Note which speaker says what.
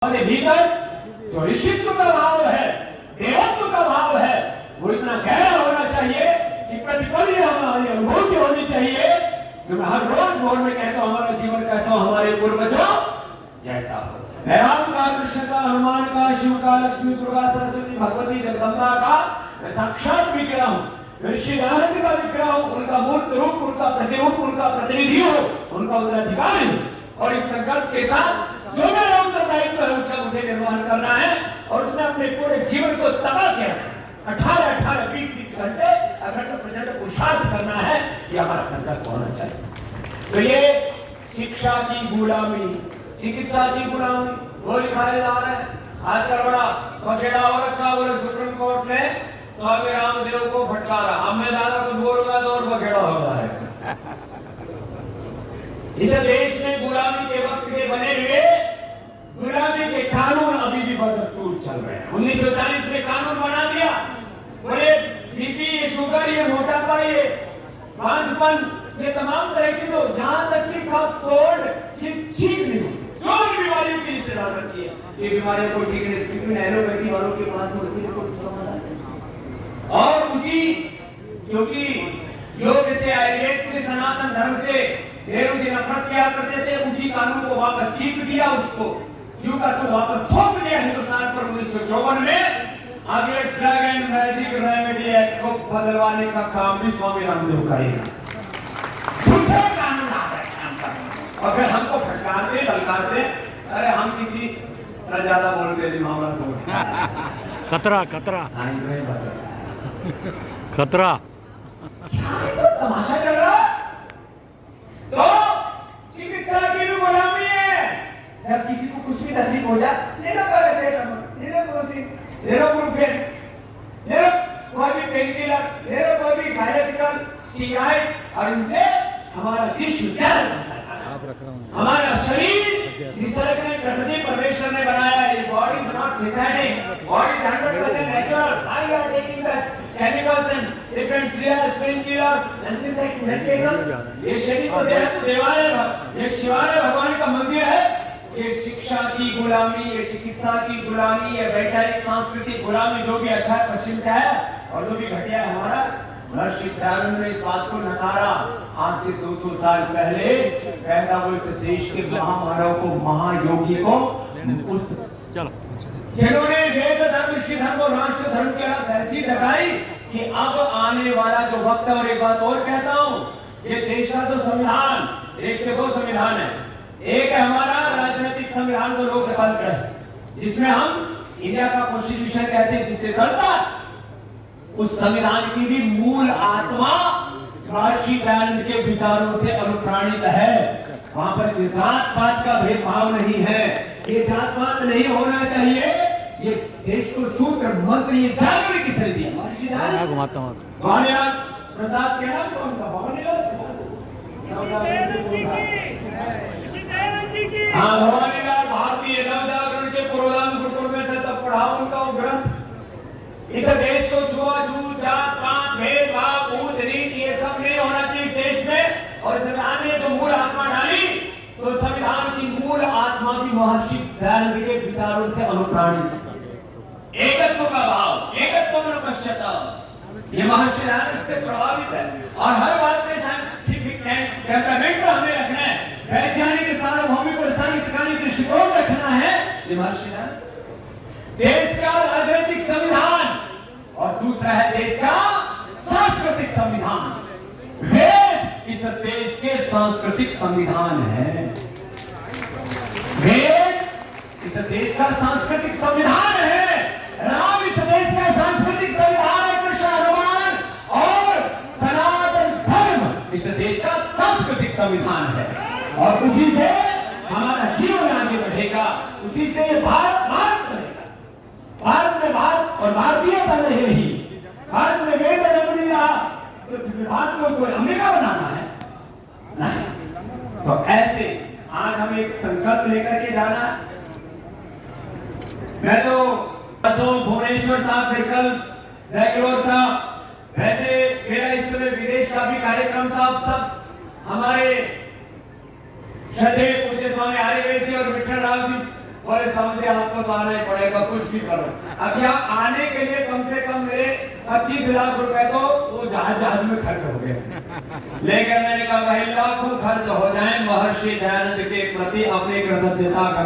Speaker 1: हमारे भीतर जो ऋषित्व का भाव है, देवत्व का भाव है, वो इतना गहरा होना चाहिए कि प्रतिपल हमारी अनुभूति होनी चाहिए। जो मैं हर रोज बोल में कहता हूं, हमारा जीवन कैसा हो, हमारे पूर्वजों जैसा हो। मैं राम का, कृष्ण का, हनुमान का, शिव का, लक्ष्मी, दुर्गा, सरस्वती, भगवती, जगदम्बा का मैं साक्षात विग्रह हूं, ऋषि दयानंद का विग्रह हूं, उनका मूर्त रूप, उनका प्रतिरूप, उनका प्रतिनिधि हो, उनका उत्तराधिकारी हो। और इस संकल्प के साथ जो मेरा उत्तरदायित्व है उसका मुझे निर्वहन करना है और उसने अपने पूरे जीवन को तबाह किया। 18-18, 20-20 घंटे अखंड प्रचंड पुरुषार्थ करना है, ये हमारा संकल्प होना चाहिए। तो ये शिक्षा की गुलामी, चिकित्सा की गुलामी, वो लिखाया जा रहा है। आजकल बड़ा पखेड़ा हो रखा, बोले सुप्रीम कोर्ट ने स्वामी रामदेव को फटकारा, अब मैं ज्यादा कुछ बोलूंगा तो और पखेड़ा होगा है। इस देश में गुलामी के वक्त के बने हुए गुलामी के कानून अभी भी बदस्तूर चल रहे हैं। 1940 में कानून बना दिया, बोले बीपी, ये शुगर, ये मोटापा, ये बांझपन, ये तमाम तरह की, तो जहां तक की कफ कोल्ड ठीक नहीं हो, जो भी बीमारियों की लिस्ट डाल रखी है, ये बीमारियों को ठीक नहीं, क्योंकि एलोपैथी वालों के पास मुश्किल को समाधान है। और उसी क्योंकि योग से, आयुर्वेद से, सनातन धर्म से नेहरू जी नफरत किया करते थे, उसी कानून को वापस टिप दिया, उसको जू का तो वापस थोप दिया हिंदुस्तान पर 1954 में। अब ये drug and magic remedy act को बदलवाने का काम भी स्वामी रामदेव करेगा। झूठे कानून आ गए और फिर हमको फटकारते, ललकारते, अरे हम किसी ज्यादा बोल गए मामला को
Speaker 2: खतरा खतरा खतरा
Speaker 1: तमाशा चल रहा है। तो चिकित्सा की भी गुलामी है। जब किसी को कुछ भी तकलीफ हो जाए, ले लो पैरासिटामोल, ले लो क्रोसिन, ले लो ब्रूफेन, ले लो कोई भी पेन किलर, ले लो कोई भी बायोलॉजिकल स्टीरॉइड, और इनसे हमारा जिस्म जल जाता है। हमारा शरीर जिस तरह ने प्रकृति परमेश्वर ने बनाया है, ये body is not synthetic, body is 100% natural. Why you are taking the chemicals and different steroids, painkillers and synthetic medications? ये शरीर को देवालय है, ये शिवालय भगवान का मंदिर है। ये शिक्षा की गुलामी, ये चिकित्सा की गुलामी, ये वैचारिक सांस्कृतिक गुलामी, जो भी अच्छा है पश्चिम से है और जो भी घटिया है हमारा, महर्षि दयानंद ने इस बात को नकारा। आज से 200 साल पहले कहता वो इस देश के महामानव को, महायोगी को, उस जिन्होंने वेद धर्म, ऋषि धर्म और राष्ट्र धर्म की अलग ऐसी जगाई कि अब आने वाला जो वक्त है। और एक बात और कहता हूं, ये देश का तो संविधान, देश के 2 संविधान है। एक है हमारा राजनीतिक संविधान, जो लोकतंत्र है, जिसमें हम इंडिया का कॉन्स्टिट्यूशन कहते हैं, जिससे चलता उस संविधान की भी मूल आत्मा महर्षि दयानंद के विचारों से अनुप्राणित है। वहां पर जात पात का भेदभाव नहीं है, ये जात पात नहीं होना चाहिए। ये देश को सूत्र मंत्र, ये जागरण किसने दिया? महर्षि दयानंद। भवानीलाल प्रसाद के नाम कौन था? भवानीलाल, हाँ, भवानीलाल भारतीय नवजागरण के प्रोग्राम गुरुकुल में थे, तब पढ़ा उनका वो ग्रंथ। इस देश को छुआछूत, जात पात, भेदभाव, ऊंच नीच, ये सब नहीं होना चाहिए इस देश में। और संविधान ने जो मूल आत्मा डाली, तो संविधान की मूल आत्मा भी महर्षि दयानंद के विचारों से अनुप्राणित। एकत्व का भाव, एकत्व में पश्चाता, ये महर्षि दयानंद से प्रभावित है। और हर बात में साइंटिफिक टेम्परामेंट हमें रखना है, वैज्ञानिक सार्वभौमिक और सार्वत्रिक दृष्टिकोण रखना है, ये महर्षि दयानंद। देश का राजनीतिक संविधान और दूसरा है देश का सांस्कृतिक संविधान। वेद इस देश के सांस्कृतिक संविधान है। वेद इस देश का सांस्कृतिक संविधान है। राम इस देश का सांस्कृतिक संविधान है। कृष्ण, हनुमान और सनातन धर्म इस देश का सांस्कृतिक संविधान है। और उसी से हमारा जीवन आगे बढ़ेगा, उसी से ये भारत बनेगा। भारत में भारत और भारतीयता नहीं रही, भारत में वेद जब नहीं रहा, तो भारत को कोई अमेरिका बनाना है? नहीं। तो ऐसे आज हमें एक संकल्प लेकर के जाना है। मैं तो भुवनेश्वर था, फिर कल बेंगलोर था, वैसे मेरा इस समय विदेश का भी कार्यक्रम था। अब सब हमारे श्रद्धेय पूज्य स्वामी हरिवेश जी और विठल राव जी बोले समझे आपको तो आना ही पड़ेगा, कुछ भी करो। अब यहाँ आने के लिए कम से कम मेरे 25 लाख रुपए तो वो जहाज में खर्च हो गए। लेकिन मैंने कहा भाई लाखों खर्च हो जाए, महर्षि दयानंद के प्रति अपनी कृतज्ञता